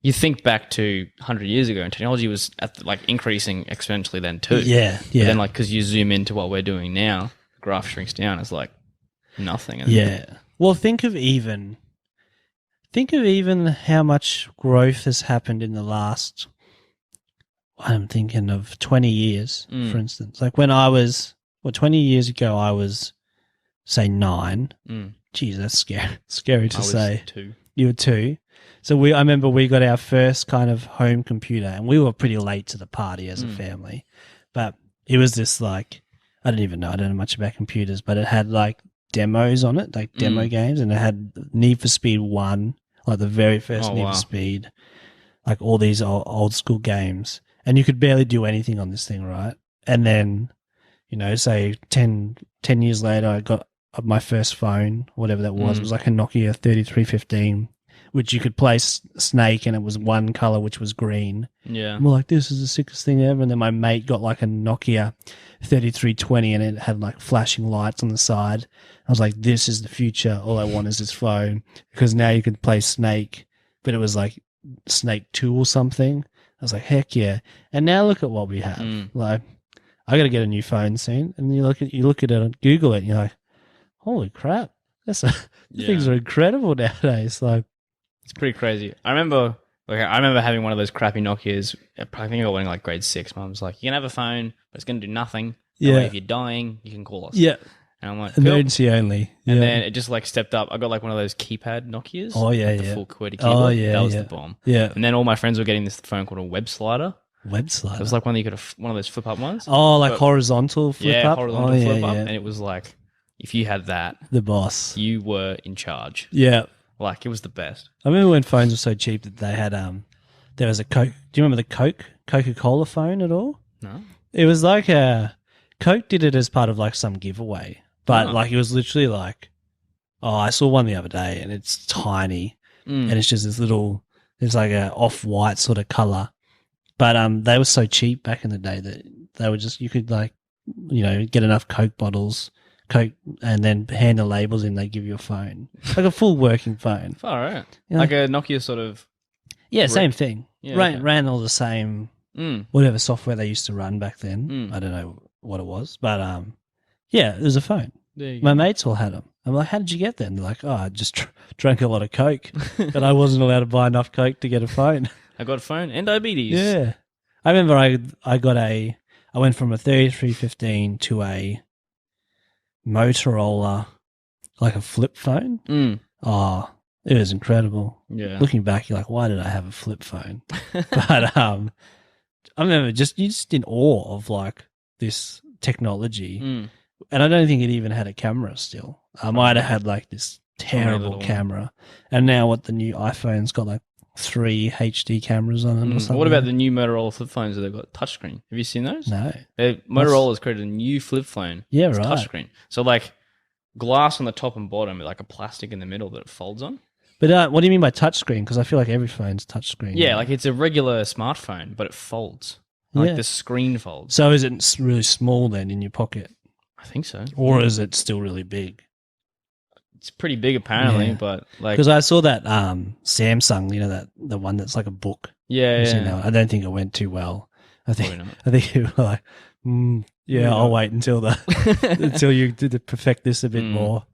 you think back to 100 years ago, and technology was increasing exponentially then too. Yeah. But then because you zoom into what we're doing now, the graph shrinks down. It's like nothing. Well, think of even how much growth has happened in the last. I'm thinking of 20 years, for instance. Like when I was, 20 years ago, I was, say, 9. Geez, that's scary to say. I was 2. You were 2. So I remember we got our first kind of home computer, and we were pretty late to the party as a family. But it was this I don't know much about computers, but it had demos on it, demo games, and it had Need for Speed 1, the very first Need for Speed, all these old school games. And you could barely do anything on this thing, right? And then, say 10 years later, I got my first phone, whatever that was. It was like a Nokia 3315, which you could play Snake, and it was one color, which was green. Yeah. And we're like, this is the sickest thing ever. And then my mate got a Nokia 3320, and it had flashing lights on the side. I was like, this is the future. All I want is this phone, because now you could play Snake, but it was Snake 2 or something. I was like, heck yeah. And now look at what we have. I got to get a new phone soon. And you look at it and Google it, and you're like, holy crap. Things are incredible nowadays. It's pretty crazy. I remember having one of those crappy Nokias. I think I got one in grade 6. Mum was like, you can have a phone, but it's going to do nothing. Yeah. If you're dying, you can call us. Yeah. And I'm like, cool. Emergency only. Yeah. And then it just stepped up. I got one of those keypad Nokias. Oh, yeah, the full QWERTY keyboard. Oh, yeah, that was the bomb. Yeah. And then all my friends were getting this phone called a web slider. Web slider? It was one that you could one of those flip up ones. Oh, horizontal flip up? Yeah, horizontal flip up. And it was if you had that, the boss. You were in charge. Yeah. It was the best. I remember when phones were so cheap that they had, there was a Coke. Do you remember the Coca-Cola phone at all? No. It was Coke did it as part of some giveaway. But it was literally I saw one the other day, and it's tiny, and it's just this little, it's a off-white sort of color. But they were so cheap back in the day that they were just, you could get enough Coke bottles, and then hand the labels in, they give you a phone, a full working phone. Far out. A Nokia sort of. Yeah, same thing. Yeah, ran all the same, whatever software they used to run back then. I don't know what it was, but yeah, it was a phone. My mates all had them. I'm like, how did you get them? They're like, I just drank a lot of Coke, but I wasn't allowed to buy enough Coke to get a phone. I got a phone and diabetes. Yeah. I remember I went from a 3315 to a Motorola, a flip phone. Oh, it was incredible. Yeah. Looking back, you're like, why did I have a flip phone? But I remember you're just in awe of this technology. And I don't think it even had a camera still. I might have had this terrible camera. And now the new iPhone's got 3 HD cameras on it or something. What about the new Motorola flip phones that they've got touchscreen? Have you seen those? No. Motorola's created a new flip phone. Yeah, it's right. Touchscreen. So glass on the top and bottom with a plastic in the middle that it folds on. But what do you mean by touchscreen? Because I feel like every phone's touchscreen. Yeah, it's a regular smartphone, but it folds. The screen folds. So is it really small then in your pocket? I think so. Or is it still really big? It's pretty big apparently, but because I saw that Samsung, the one that's like a book. Yeah, I don't think it went too well. I think you were I'll wait until until you perfect this a bit more.